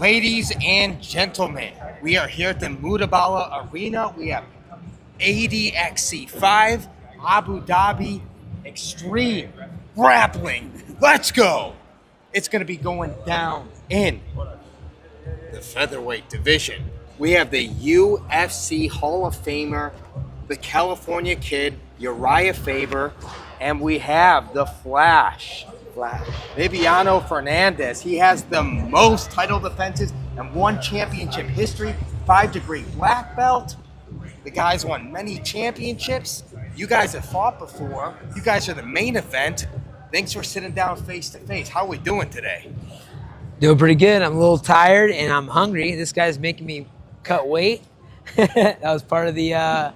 Ladies and gentlemen, we are here at the Mubadala Arena. We have ADXC5 Abu Dhabi Extreme Grappling. Let's go! It's going to be going down in the featherweight division. We have the UFC Hall of Famer, the California Kid, Urijah Faber, and we have the Flash, Bibiano Fernandes. He has the most title defenses and one championship history, 5-degree black belt. The guy's won many championships. You guys have fought before. You guys are the main event. Thanks for sitting down face to face. How are we doing today? Doing pretty good. I'm a little tired and I'm hungry. This guy's making me cut weight. That was part of the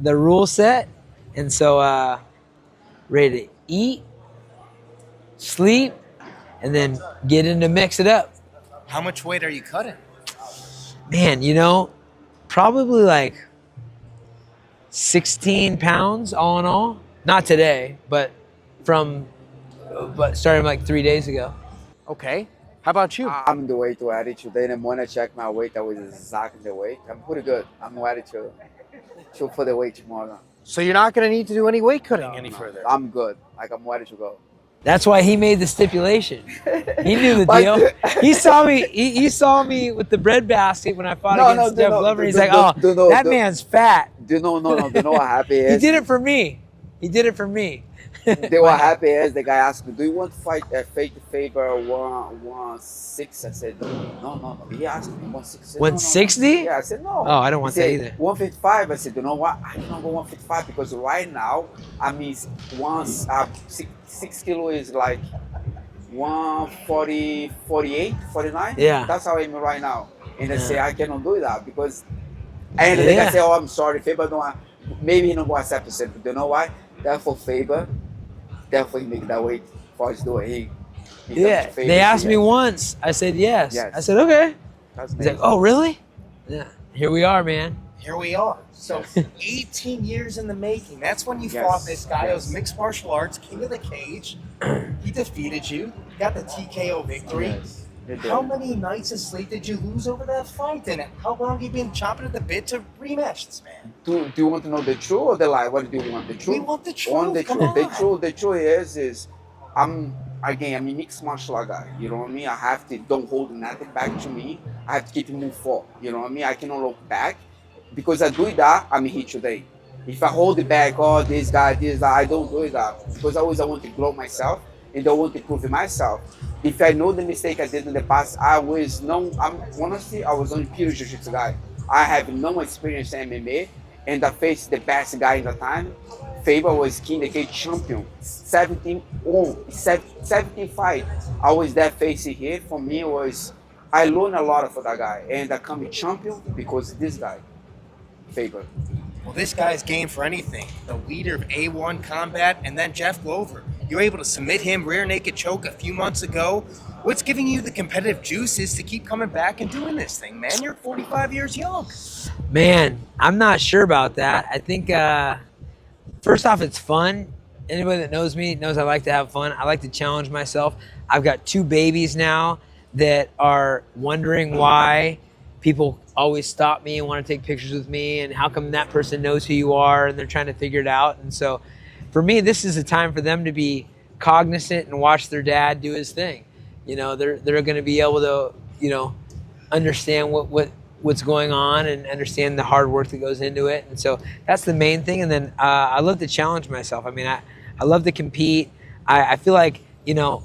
rule set. And so ready to eat, sleep, and then get in to mix it up. How much weight are you cutting? Man, you know, probably like 16 pounds all in all. Not today, but starting like 3 days ago. Okay. How about you? I'm the weight ready today, and when I check my weight, that was exactly the weight. I'm pretty good. I'm ready to shoot for the weight tomorrow. So you're not going to need to do any weight cutting any further? I'm good. Like, I'm ready to go. That's why he made the stipulation. He knew the deal. He saw me. He saw me with the bread basket when I fought against Jeff Glover. He's like, "Oh, that man's fat." Do you know what happy is? He did it for me. He did it for me. They were happy as the guy asked me, "Do you want to fight Faber 116?" I said, "No." He asked me 160. 160? Yeah, I said no. Oh, I don't want that either. 155. I said, you know what? I cannot go 155 because right now, I mean, 6 kilo is like 140, 48, 49. Yeah. That's how I am right now. And I say I cannot do that because, and the guy say, "Oh, I'm sorry, Faber don't want." Maybe he don't go accept. I said, "But you know why? Therefore, Faber." Definitely make that weight for his door. He yeah, they asked me once. I said yes. I said okay. He's like, "Oh, really?" Yeah. Here we are, man. Here we are. So 18 years in the making. That's when you fought this guy. It was mixed martial arts, king of the cage. He defeated you. Got the TKO victory. How many nights of sleep did you lose over that fight? And how long have you been chopping at the bit to rematch this man? Do you want to know the truth or the lie? What do you want? The truth? We want the truth. On the Come truth. on. The truth is I'm a mixed martial art guy. You know what I mean? I have to don't hold nothing back to me. I have to keep moving forward. You know what I mean? I cannot look back. Because I do that, I'm here today. If I hold it back, oh, this guy, I don't do that. Because always I want to grow myself and I want to prove myself. If I know the mistake I did in the past, I was only pure jiu-jitsu guy. I have no experience in MMA, and I faced the best guy in the time. Faber was king the cage champion, 17 fight. I was that facing here. For me, I learned a lot from that guy, and I became champion because of this guy, Faber. Well, this guy's game for anything. The leader of A1 Combat, and then Jeff Glover. You were able to submit him rear naked choke a few months ago. What's giving you the competitive juices to keep coming back and doing this thing, man? You're 45 years young. Man, I'm not sure about that. I think, first off, it's fun. Anybody that knows me knows I like to have fun. I like to challenge myself. I've got 2 babies now that are wondering why people always stop me and want to take pictures with me, and how come that person knows who you are, and they're trying to figure it out. And so for me, this is a time for them to be cognizant and watch their dad do his thing. You know, they're going to be able to, you know, understand what's going on and understand the hard work that goes into it. And so that's the main thing. And then I love to challenge myself. I mean, I love to compete. I feel like, you know,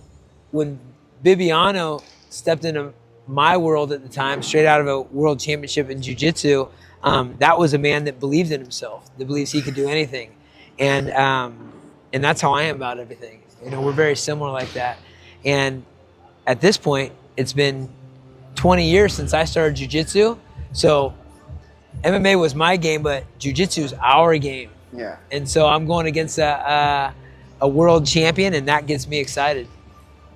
when Bibiano stepped into my world at the time, straight out of a world championship in jiu-jitsu, that was a man that believed in himself, that believes he could do anything. And that's how I am about everything. You know, we're very similar like that. And at this point, it's been 20 years since I started jiu-jitsu. So MMA was my game, but jiu-jitsu is our game. Yeah. And so I'm going against a world champion, and that gets me excited.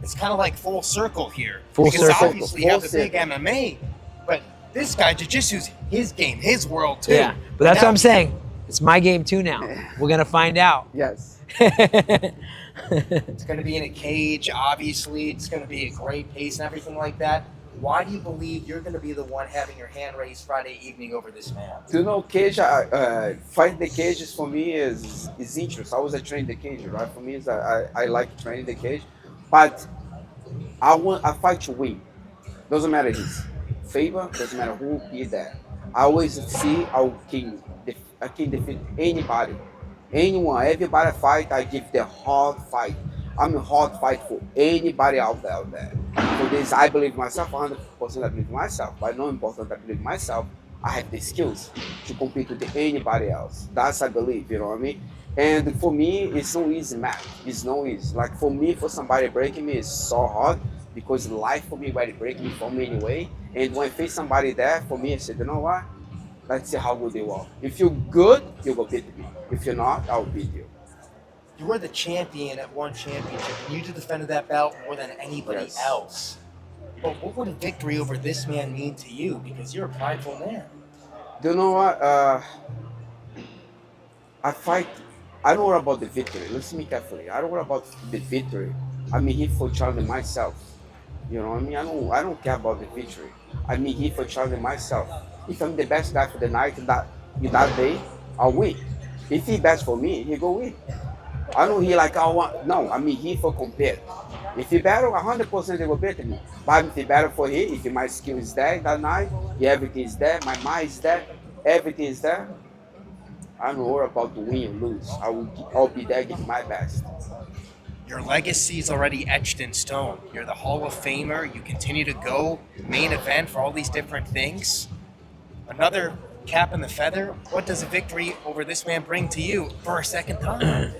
It's kind of like full circle here. Full because circle. obviously you have the big MMA, but this guy, jiu-jitsu's his game, his world too. Yeah, but that's what I'm saying. It's my game too now. We're going to find out. Yes. It's going to be in a cage, obviously. It's going to be a great pace and everything like that. Why do you believe you're going to be the one having your hand raised Friday evening over this man? You know, cage, fight the cages for me is interest. I was a train the cage, right? For me, I like training the cage, but I fight to win. Doesn't matter his favor, doesn't matter who be there. I always see I can defeat anybody, anyone, everybody I fight. I give the hard fight. I'm a hard fight for anybody out there. For this, I believe myself 100%. I believe myself. But not important. I believe myself. I have the skills to compete with anybody else. That's I believe. You know what I mean? And for me, it's no easy match. It's no easy. Like for me, for somebody breaking me, it's so hard because life for me already break me from me anyway. And when I face somebody there, for me, I said, you know what? Let's see how good they are. If you're good, you will beat me. If you're not, I'll beat you. You were the champion at one championship, and you defended that belt more than anybody Yes. else. But what would a victory over this man mean to you? Because you're a prideful man. Do you know what? I fight. I don't worry about the victory. Listen to me carefully. I don't worry about the victory. I'm here for challenging myself. You know what I mean? I don't care about the victory. I'm here for challenging myself. If I'm the best guy for the night that day, I'll win. If he best for me, he go win. I don't hear like I want. No, I'm here for compare. If he better, 100% he will beat me. But if he better for him, if my skill is there that night, everything is there, my mind is there, everything is there. I don't worry about the win or lose. I'll be there, give my best. Your legacy is already etched in stone. You're the Hall of Famer. You continue to go main event for all these different things. Another cap in the feather. What does a victory over this man bring to you for a second time?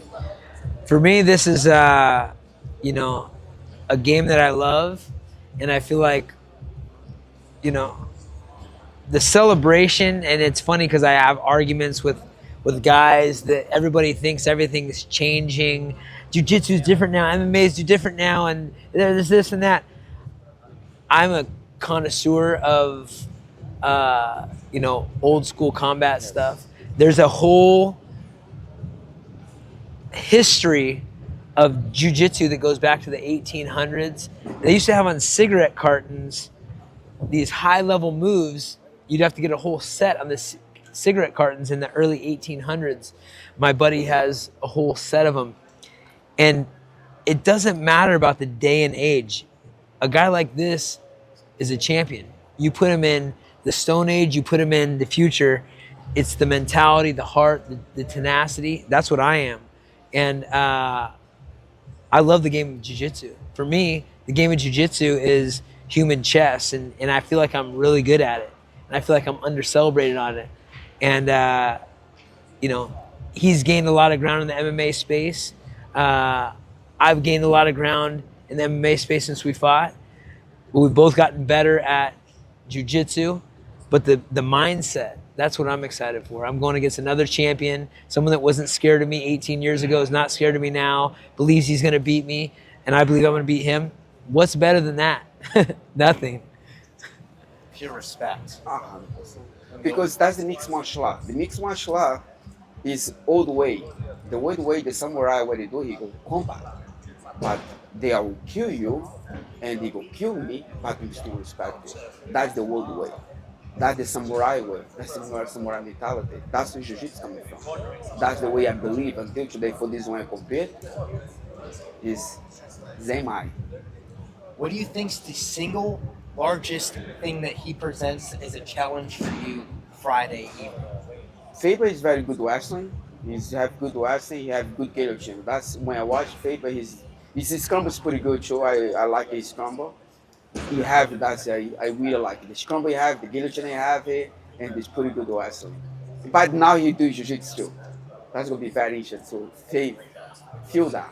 For me, this is, you know, a game that I love, and I feel like, you know, the celebration, and it's funny because I have arguments with guys that everybody thinks everything's changing. Jiu-jitsu is different now. MMA is different now, and there's this and that. I'm a connoisseur of, you know, old school combat stuff. There's a whole history of jiu-jitsu that goes back to the 1800s. They used to have on cigarette cartons these high-level moves. You'd have to get a whole set on the cigarette cartons in the early 1800s. My buddy has a whole set of them. And it doesn't matter about the day and age. A guy like this is a champion. You put him in the Stone Age, you put him in the future. It's the mentality, the heart, the tenacity. That's what I am. And I love the game of jiu-jitsu. For me, the game of jiu-jitsu is human chess, and I feel like I'm really good at it. And I feel like I'm under-celebrated on it. And, you know, he's gained a lot of ground in the MMA space. I've gained a lot of ground in the MMA space since we fought. We've both gotten better at jiu-jitsu, but the mindset, that's what I'm excited for. I'm going against another champion, someone that wasn't scared of me 18 years ago, is not scared of me now, believes he's going to beat me, and I believe I'm going to beat him. What's better than that? Nothing. Pure respect. 100%. Because that's the mixed martial art. The mixed martial art is old way. The old way the samurai, what they do, he go combat. But they will kill you, and they go kill me, but we still respect you. That's the old way. That's the samurai way. That's the samurai mentality. That's where jiu-jitsu coming from. That's the way I believe until today. For this one I compete is Zemai. What do you think's the single largest thing that he presents as a challenge for you Friday evening? Faber is very good wrestling. He's have good wrestling. He have good guillotine. That's when I watch Faber. His scramble is pretty good too. I like his scramble. He have that. I really like it. The scramble he have, the guillotine he have it, and it's pretty good wrestling. But now he do jiu-jitsu too. That's gonna be very interesting. So Faber, feel that.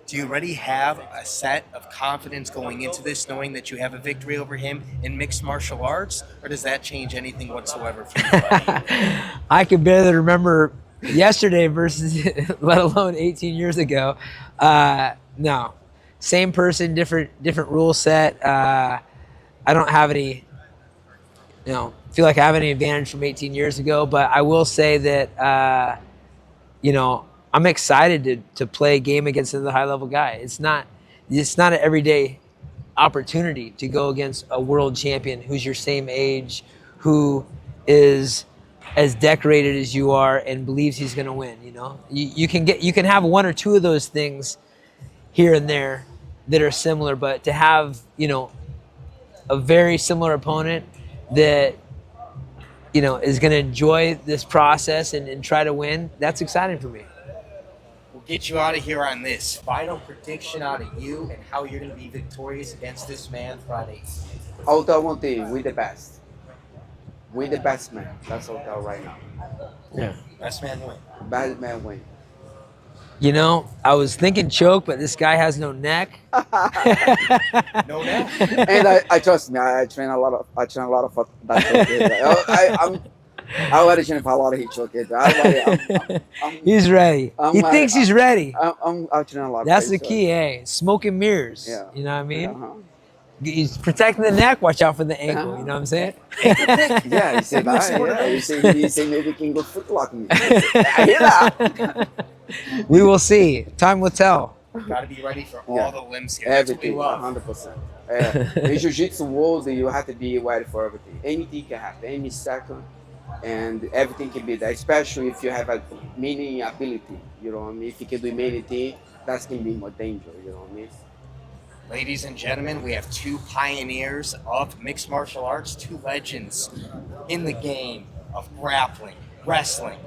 Do you already have a set of confidence going into this, knowing that you have a victory over him in mixed martial arts, or does that change anything whatsoever for you? I can barely remember yesterday versus, let alone 18 years ago. No, same person, different rule set. I don't have any, you know, feel like I have any advantage from 18 years ago, but I will say that, you know, I'm excited to play a game against another high-level guy. It's not an everyday opportunity to go against a world champion who's your same age, who is as decorated as you are and believes he's going to win. You know, you can have one or two of those things here and there that are similar, but to have, you know, a very similar opponent that, you know, is going to enjoy this process and try to win, that's exciting for me. We'll get you out of here on this. Final prediction out of you and how you're going to be victorious against this man Friday. I'll tell one thing, we the best. We the best man. That's all I'll tell right now. Yeah. Best man win. Best man win. You know, I was thinking choke, but this guy has no neck. No neck. And I trust me, I train a lot of that choke kid. I already train for a lot of heat choke kids. He's ready. He thinks he's ready. I train a lot. That's the key, eh? Smoke and mirrors. Yeah. You know what I mean? Uh-huh. He's protecting the neck. Watch out for the ankle. You know what I'm saying? Yeah, you say that. Yeah, you say maybe you can go footlock me. I hear that. We will see. Time will tell. Got to be ready for all the limbs here. Everything, 100%. In jiu-jitsu world, you have to be ready for everything. Anything can happen, any second, and everything can be there. Especially if you have a many ability. You know what I mean? If you can do many things, that can be more dangerous. You know what I mean? Ladies and gentlemen, we have two pioneers of mixed martial arts, two legends in the game of grappling, wrestling,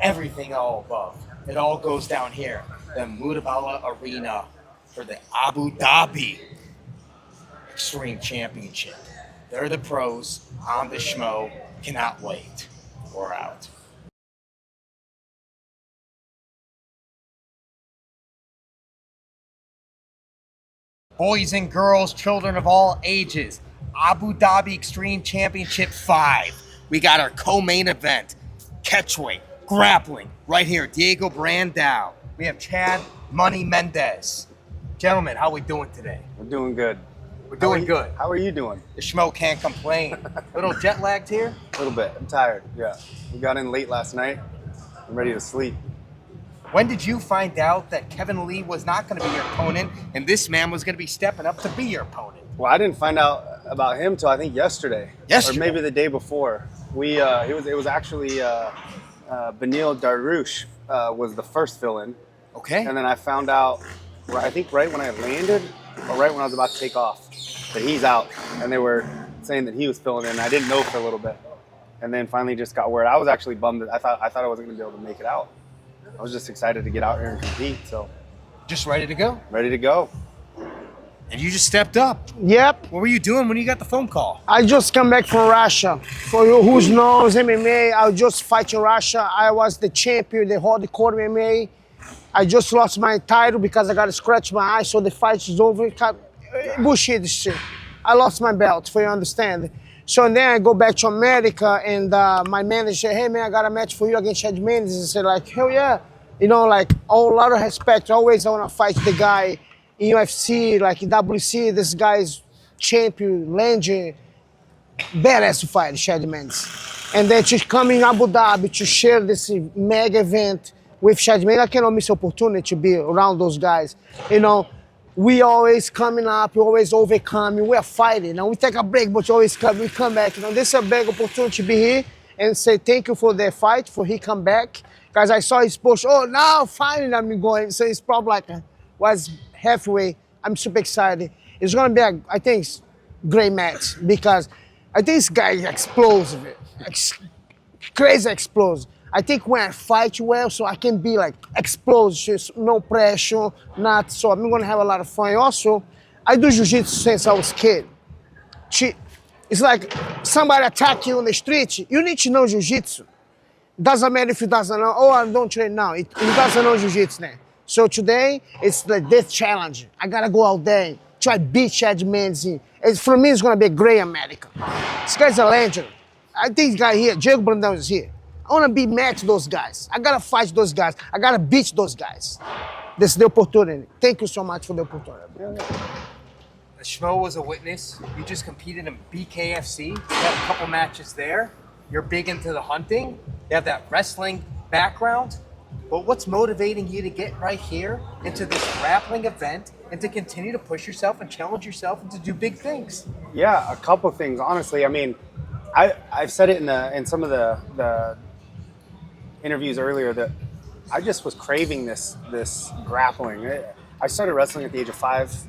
everything all above. It all goes down here, the Mubadala Arena for the Abu Dhabi Extreme Championship. They're the pros. I'm the Schmo. Cannot wait. We're out. Boys and girls, children of all ages, Abu Dhabi Extreme Championship 5. We got our co-main event, catchweight, grappling, right here, Diego Brandão. We have Chad Money Mendes. Gentlemen, how we doing today? We're doing good. We're doing good. How are you doing? The Schmo can't complain. Little jet lagged here? A little bit. I'm tired. Yeah. We got in late last night. I'm ready to sleep. When did you find out that Kevin Lee was not going to be your opponent and this man was going to be stepping up to be your opponent? Well, I didn't find out about him till I think yesterday. Or maybe the day before. It was actually Benil Darush was the first fill-in. Okay. And then I found out, I think right when I landed or right when I was about to take off, that he's out. And they were saying that he was filling in. I didn't know for a little bit. And then finally just got word. I was actually bummed. I thought I wasn't going to be able to make it out. I was just excited to get out here and compete, so. Just ready to go? Ready to go. And you just stepped up. Yep. What were you doing when you got the phone call? I just come back from Russia. For you who knows MMA, I just fight in Russia. I was the champion, the hardcore MMA. I just lost my title because I got to scratch my eye, so the fight is over. Bullshit this shit. I lost my belt, for you understand. So then I go back to America and my manager said, hey man, I got a match for you against Chad Mendes. I said like, hell yeah. You know, like a lot of respect. Always I want to fight the guy in UFC, like in WC, this guy's champion, legend, badass to fight, Chad Mendes. And then to come in Abu Dhabi to share this mega event with Chad Mendes, I cannot miss opportunity to be around those guys. You know, we always coming up, we always overcoming, we are fighting. Now we take a break, but we come back. You know, this is a big opportunity to be here and say thank you for the fight, for he come back. Because I saw his post, oh, now finally I'm going. So it's probably like, was halfway. I'm super excited. It's going to be, I think, great match because I think this guy is explosive, crazy explosive. I think when I fight well, so I can be like explosive, no pressure, not so I'm gonna have a lot of fun. Also, I do jiu-jitsu since I was a kid. It's like somebody attack you on the street, you need to know jiu-jitsu. Doesn't matter if you doesn't know, oh, I don't train now. It doesn't know jiu-jitsu now. So today, it's like this challenge. I gotta go out there and try to beat Chad Mendes. For me, it's gonna be a great America. This guy's a legend. I think this guy here, Diego Brandão is here. I want to be match those guys. I got to fight those guys. I got to beat those guys. This is the opportunity. Thank you so much for the opportunity. The Schmo was a witness. You just competed in BKFC. You had a couple matches there. You're big into the hunting. You have that wrestling background. But what's motivating you to get right here into this grappling event and to continue to push yourself and challenge yourself and to do big things? Yeah, a couple things. Honestly, I mean, I've said it in some of the interviews earlier that I just was craving this grappling. I started wrestling at the age of 5.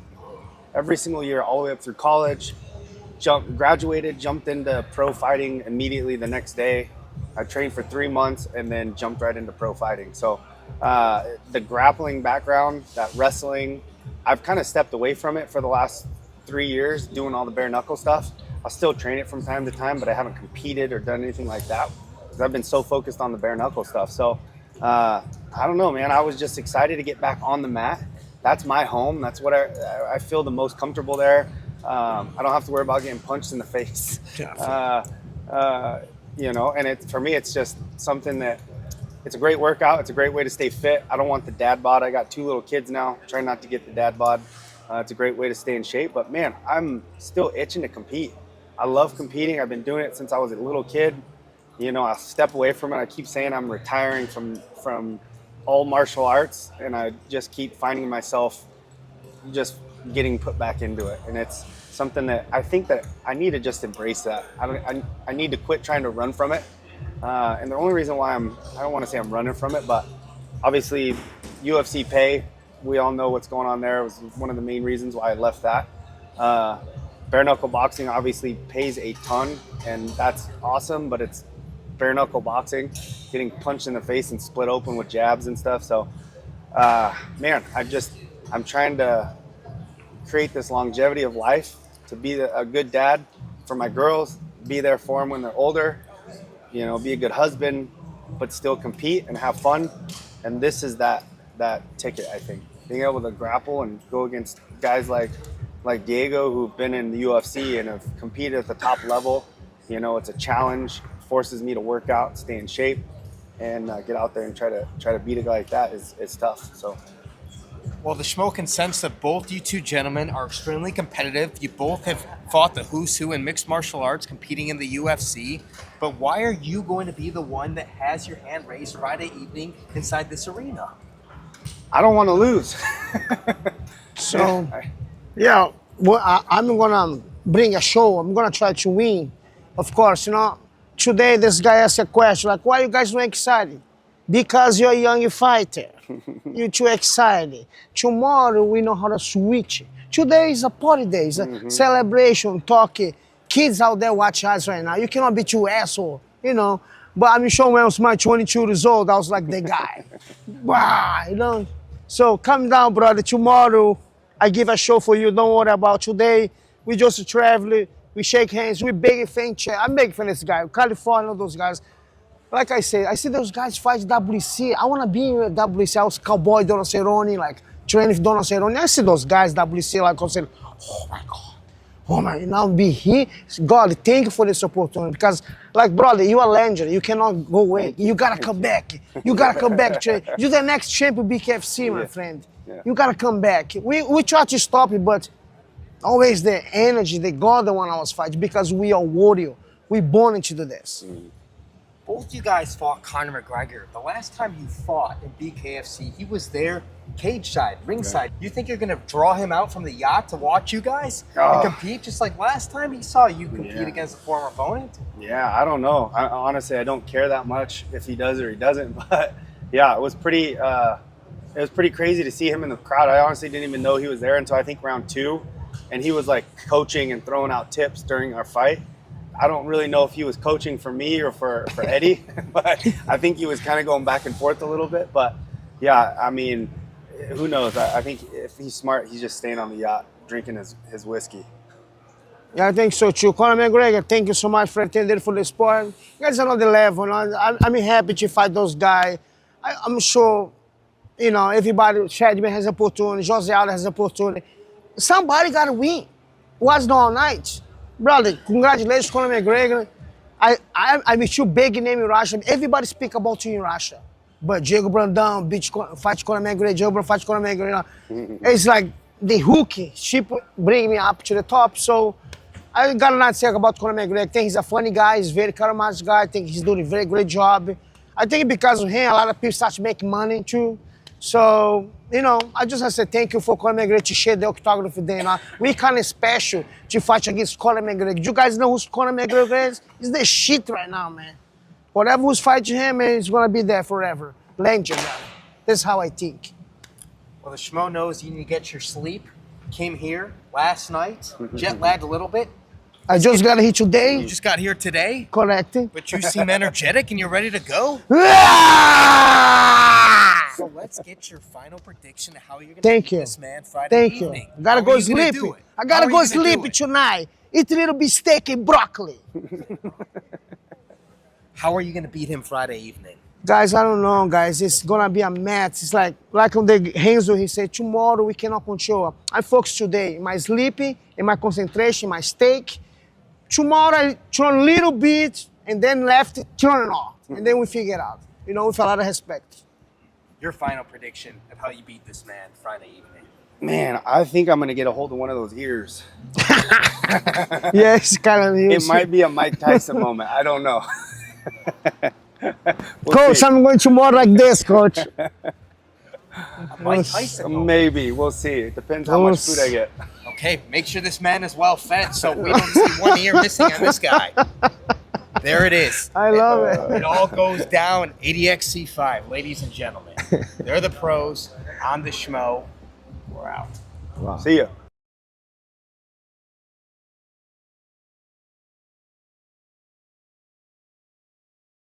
Every single year, all the way up through college. Graduated, jumped into pro fighting immediately the next day. I trained for 3 months and then jumped right into pro fighting. So the grappling background, that wrestling, I've kind of stepped away from it for the last 3 years, doing all the bare knuckle stuff. I'll still train it from time to time, but I haven't competed or done anything like that because I've been so focused on the bare knuckle stuff. So I don't know, man. I was just excited to get back on the mat. That's my home. That's what I feel the most comfortable there. I don't have to worry about getting punched in the face. You know, and for me, it's just something that it's a great workout. It's a great way to stay fit. I don't want the dad bod. I got 2 little kids now. Try not to get the dad bod. It's a great way to stay in shape. But man, I'm still itching to compete. I love competing. I've been doing it since I was a little kid. You know, I'll step away from it. I keep saying I'm retiring from all martial arts, and I just keep finding myself just getting put back into it. And it's something that I think that I need to just embrace that. I need to quit trying to run from it. And the only reason why I don't want to say I'm running from it, but obviously UFC pay, we all know what's going on there. It was one of the main reasons why I left that. Bare knuckle boxing obviously pays a ton, and that's awesome, but it's bare knuckle boxing, getting punched in the face and split open with jabs and stuff. So, man, I'm trying to create this longevity of life, to be a good dad for my girls, be there for them when they're older, you know, be a good husband, but still compete and have fun. And this is that ticket, I think. Being able to grapple and go against guys like Diego, who've been in the UFC and have competed at the top level. You know, it's a challenge, forces me to work out, stay in shape, and get out there and try to beat a guy like that is tough. So. Well, the Schmo can sense that both you two gentlemen are extremely competitive. You both have fought the who's who in mixed martial arts, competing in the UFC. But why are you going to be the one that has your hand raised Friday evening inside this arena? I don't want to lose. So, yeah, well, I'm going to bring a show. I'm going to try to win. Of course, you know, today this guy asked a question, like, why are you guys not excited? Because you're a young fighter. You're too excited. Tomorrow we know how to switch. Today is a party day, it's a celebration, talking. Kids out there watch us right now. You cannot be too asshole, you know. But I'm sure when I was my 22 years old, I was like the guy. Wow, you know. So come down, brother. Tomorrow I give a show for you. Don't worry about today. We just travel. We shake hands. We big fan chat. I'm big fan of this guy. California, those guys. Like I said, I see those guys fight WC. I want to be in WC. I was Cowboy Donald Cerrone, like training with Donald Cerrone. I see those guys WC, like I'm saying, oh my God. Oh my, now be here. God, thank you for this opportunity. Because, like, brother, you are a legend. You cannot go away. You got to come back. You got to come back. You're the next champion BKFC, my friend. Yeah. You got to come back. We try to stop it, but always the energy, the God the one I was fighting, because we are warrior. We born into this. Both you guys fought Conor McGregor. The last time you fought in BKFC, he was there cage side, ringside. You think you're going to draw him out from the yacht to watch you guys and compete just like last time he saw you compete against a former opponent? Yeah, I don't know. Honestly, I don't care that much if he does or he doesn't. But yeah, it was pretty crazy to see him in the crowd. I honestly didn't even know he was there until I think round 2. And he was like coaching and throwing out tips during our fight. I don't really know if he was coaching for me or for Eddie, but I think he was kind of going back and forth a little bit. But yeah, I mean, who knows? I think if he's smart, he's just staying on the yacht, drinking his whiskey. Yeah, I think so too. Conor McGregor, thank you so much for attending for the sport. You guys are on the level. You know? I'm happy to fight those guys. I'm sure, you know, everybody, Chadman has opportunity, Jose Aldo has opportunity. Somebody got to win. Was not all night. Brother, congratulations, Conor McGregor. I meet you big name in Russia. Everybody speak about you in Russia. But Diego Brandão fight Conor McGregor, Diego fight Conor McGregor. It's like the hook, she bring me up to the top. So I got a lot to say about Conor McGregor. I think he's a funny guy. He's a very charismatic guy. I think he's doing a very great job. I think because of him, a lot of people start to make money too. So, you know, I just have to say thank you for Conor McGregor to share the octagon with them. We kind of special to fight against Conor McGregor. Do you guys know who Conor McGregor is? He's the shit right now, man. Whatever who's fighting him, man, he's going to be there forever. Legend, man. That's how I think. Well, the Schmo knows you need to get your sleep. Came here last night, jet lagged a little bit. I just got here today. You just got here today, Correct. but you seem energetic and you're ready to go. So let's get your final prediction of how you're going to Thank beat you. this man Friday Thank evening. you. I gotta How go are you gonna sleep. do it? I gotta How go are you gonna do sleep it? tonight. Eat a little bit steak and broccoli. How are you going to beat him Friday evening? Guys, I don't know, guys. It's gonna be a mess. It's like on the Renzo, he said, tomorrow we cannot control. I focus today. My sleeping, and my concentration, my steak. Tomorrow I turn a little bit and then left, turn off. And then we figure it out. You know, with a lot of respect. Your final prediction of how you beat this man Friday evening. Man, I think I'm gonna get a hold of one of those ears. Yeah, it's kind of It might be a Mike Tyson moment. I don't know. We'll Coach, see. I'm going tomorrow like this, coach. Mike Tyson. moment. Maybe we'll see. It depends how much food I get. Okay, make sure this man is well fed so we don't see one ear missing on this guy. There it is. I love it. It all goes down. ADX C5, ladies and gentlemen. They're the pros. I'm the Schmo. We're out. See ya.